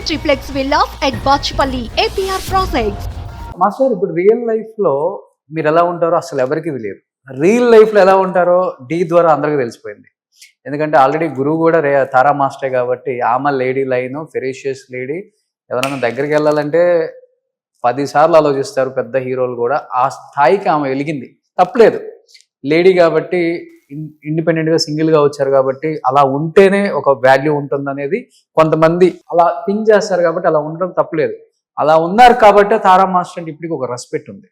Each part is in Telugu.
triplex villas at Bachpalli, APR Projects. Master ఇప్పుడు రియల్ లైఫ్ లో మీరు ఎలా ఉంటారో అసలు ఎవరికి తెలియదు. రియల్ లైఫ్ లో ఎలా ఉంటారో డి ద్వారా అందరికీ తెలిసిపోయింది. ఎందుకంటే ఆల్రెడీ గురువు కూడా తారా మాస్టరే కాబట్టి ఆమె లేడీ లైన్ ఫెరీషియస్ లేడీ. ఎవరైనా దగ్గరికి వెళ్ళాలంటే 10 సార్లు ఆలోచిస్తారు పెద్ద హీరోలు కూడా. ఆ స్థాయికి ఆమె వెలిగింది, తప్పలేదు. లేడీ కాబట్టి ఇండిపెండెంట్గా సింగిల్గా వచ్చారు కాబట్టి అలా ఉంటేనే ఒక వాల్యూ ఉంటుంది అనేది కొంతమంది అలా థింక్ చేస్తారు కాబట్టి అలా ఉండడం తప్పలేదు. అలా ఉన్నారు కాబట్టి తారా మాస్టర్ అంటే ఇప్పటికి ఒక రెస్పెక్ట్ ఉంది.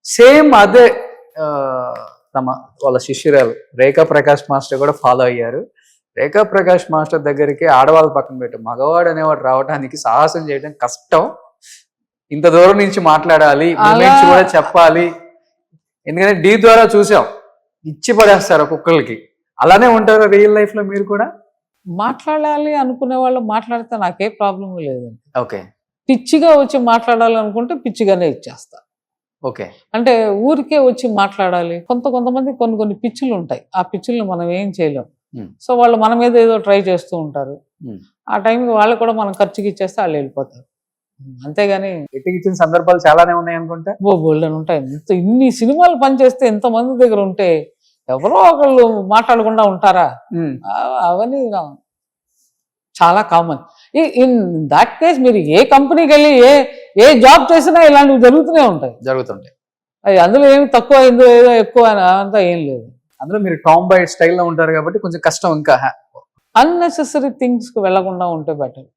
సేమ్ అదే వాళ్ళ శిష్యురాలు రేఖా ప్రకాష్ మాస్టర్ కూడా ఫాలో అయ్యారు. రేఖా ప్రకాష్ మాస్టర్ దగ్గరికి ఆడవాళ్ళు పక్కన పెట్టు, మగవాడు అనేవాడు రావడానికి సాహసం చేయడం కష్టం. ఇంత దూరం నుంచి మాట్లాడాలి, మూమెంట్స్ కూడా చెప్పాలి. ఎందుకంటే డి ద్వారా చూసాం, ఇచ్చి పడేస్తారు ఒక్కొక్కరికి. అలానే ఉంటారు రియల్ లైఫ్ లో మీరు కూడా? మాట్లాడాలి అనుకునే వాళ్ళు మాట్లాడితే నాకే ప్రాబ్లం లేదండి. ఓకే. పిచ్చిగా వచ్చి మాట్లాడాలి అనుకుంటే పిచ్చిగానే ఇచ్చేస్తా. ఓకే. అంటే ఊరికే వచ్చి మాట్లాడాలి. కొంతమంది కొన్ని పిచ్చులు ఉంటాయి, ఆ పిచ్చుల్ని మనం ఏం చేయలేం. సో వాళ్ళు మన మీద ఏదో ట్రై చేస్తూ ఉంటారు. ఆ టైంకి వాళ్ళు కూడా మనం ఖర్చుకి ఇచ్చేస్తే వాళ్ళు వెళ్ళిపోతారు. అంతేగాని ఇచ్చిన సందర్భాలు చాలానే ఉన్నాయి అనుకుంటా. బోల్డెన్ ఉంటాయి. ఇన్ని సినిమాలు పనిచేస్తే ఎంతమంది దగ్గర ఉంటే ఎవరో ఒకళ్ళు మాట్లాడకుండా ఉంటారా? అవన్నీ చాలా కామన్. ఇన్ దాట్ కేస్ మీరు ఏ కంపెనీకి వెళ్ళి ఏ జాబ్ చేసినా ఇలాంటివి జరుగుతుంటాయి. అది అందులో ఏమి తక్కువ ఏదో ఎక్కువ అంతా ఏం లేదు. అందులో మీరు టామ్ బాయ్ స్టైల్లో ఉంటారు కాబట్టి కొంచెం కష్టం. ఇంకా అన్నెసెసరీ థింగ్స్కి వెళ్లకుండా ఉంటే బెటర్.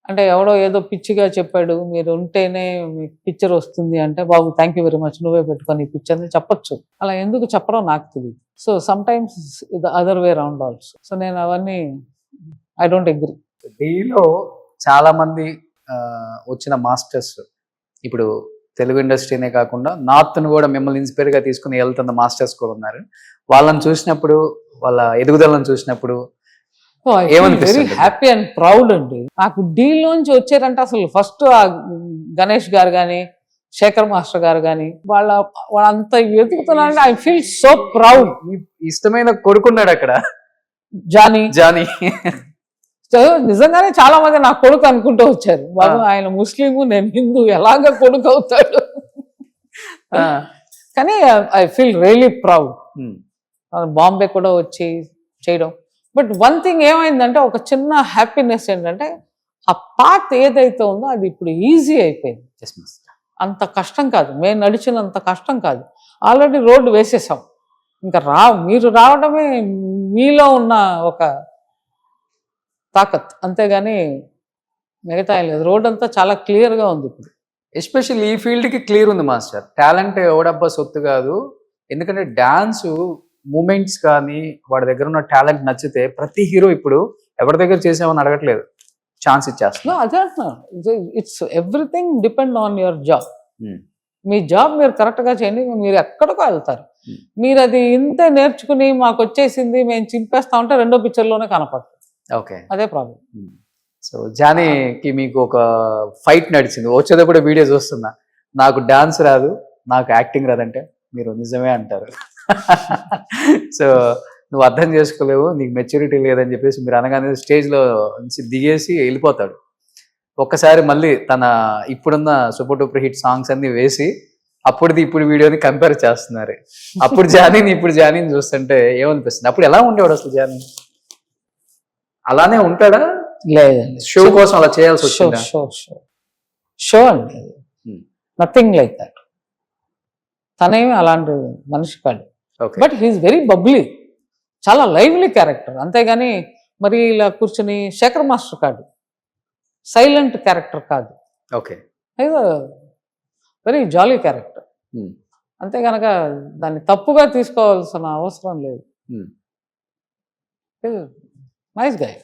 అంటే ఎవడో ఏదో పిచ్చిగా చెప్పాడు, మీరు ఉంటేనే మీకు పిక్చర్ వస్తుంది అంటే, బాబు థ్యాంక్ యూ వెరీ మచ్, నువ్వే పెట్టుకొని ఈ పిక్చర్ని చెప్పొచ్చు. అలా ఎందుకు చెప్పరో నాకు తెలియదు. So some times the other way round also. So నేను అవన్నీ ఐ డోంట్ అగ్రీ. డీలో చాలా మంది వచ్చిన మాస్టర్స్ ఇప్పుడు తెలుగు ఇండస్ట్రీనే కాకుండా నార్త్ను కూడా మిమ్మల్ని ఇన్స్పైర్గా తీసుకుని వెళ్తున్న మాస్టర్స్ కూడా ఉన్నారు. వాళ్ళని చూసినప్పుడు, వాళ్ళ ఎదుగుదలను చూసినప్పుడు వెరీ హ్యాపీ అండ్ ప్రౌడ్ అండి. నాకు డీల్లోంచి వచ్చారంటే అసలు ఫస్ట్ ఆ గణేష్ గారు కానీ శేఖర్ మాస్టర్ గారు కానీ వాళ్ళంతా ఎదుగుతున్నారంటే ఐ ఫీల్ సో ప్రౌడ్. ఇష్టమైన కొడుకున్నాడు అక్కడ, జానీ. నిజంగానే చాలా మంది నా కొడుకు అనుకుంటూ వచ్చారు. బాబు ఆయన ముస్లిము, నేను హిందూ, ఎలాగ కొడుకు అవుతాడు. కానీ I feel really proud. Bombay కూడా వచ్చి చేయడం. బట్ వన్ థింగ్ ఏమైందంటే, ఒక చిన్న హ్యాపీనెస్ ఏంటంటే, ఆ పాత్ ఏదైతే ఉందో అది ఇప్పుడు ఈజీ అయిపోయింది. అంత కష్టం కాదు, మేము నడిచినంత కష్టం కాదు. ఆల్రెడీ రోడ్డు వేసేసాం. ఇంకా మీరు రావడమే మీలో ఉన్న ఒక తాకత్, అంతేగాని మిగతా లేదు. రోడ్ అంతా చాలా క్లియర్గా ఉంది ఇప్పుడు. ఎస్పెషల్లీ ఈ ఫీల్డ్కి క్లియర్ ఉంది మాస్టర్. టాలెంట్ ఎవడబ్బా సొత్తు కాదు. ఎందుకంటే డాన్స్ మూమెంట్స్ కానీ వాడి దగ్గర ఉన్న టాలెంట్ నచ్చితే ప్రతి హీరో ఇప్పుడు ఎవరి దగ్గర చేసామని అడగట్లేదు, ఛాన్స్ ఇచ్చేస్తున్నా. అదే అంటున్నా, it's everything depend on your job. Me job మీరు కరెక్ట్గా చేయండి, మీరు ఎక్కడికో వెళ్తారు. మీరు అది ఇంతే నేర్చుకుని మాకు వచ్చేసింది మేము చింపేస్తా ఉంటే రెండో పిక్చర్లోనే కనపడుతుంది. ఓకే, అదే ప్రాబ్లం. సో జానీకి మీకు ఒక ఫైట్ నడిచింది, వచ్చేటప్పుడు వీడియో చూస్తున్నా, నాకు డాన్స్ రాదు, నాకు యాక్టింగ్ రాదంటే మీరు నిజమే అంటారు. సో నువ్వు అర్థం చేసుకోలేవు, నీకు మెచ్యూరిటీ లేదని చెప్పేసి మీరు అనగానే స్టేజ్లో నుంచి దిగేసి వెళ్ళిపోతాడు. ఒక్కసారి మళ్ళీ తన ఇప్పుడున్న సూపర్ డూపర్ హిట్ సాంగ్స్ అన్ని వేసి ఇప్పుడు వీడియోని కంపేర్ చేస్తున్నారు. అప్పుడు జానీని చూస్తుంటే ఏమనిపిస్తుంది? అప్పుడు ఎలా ఉండేవాడు అసలు జానీ? అలానే ఉంటాడా? లేదండి, షో కోసం అలా చేయాల్సి వచ్చింది. షో అండి, నథింగ్ లైక్ దట్. తనేమి అలాంటి మనిషి కాదు. బట్ హీఈస్ వెరీ బబ్లీ, చాలా లైవ్లీ క్యారెక్టర్. అంతేగాని మరి ఇలా కూర్చుని శేఖర్ మాస్టర్ కాదు, సైలెంట్ క్యారెక్టర్ కాదు. ఓకే, వెరీ జాలీ క్యారెక్టర్. అంతే కనుక దాన్ని తప్పుగా తీసుకోవాల్సిన అవసరం లేదు. Nice guy.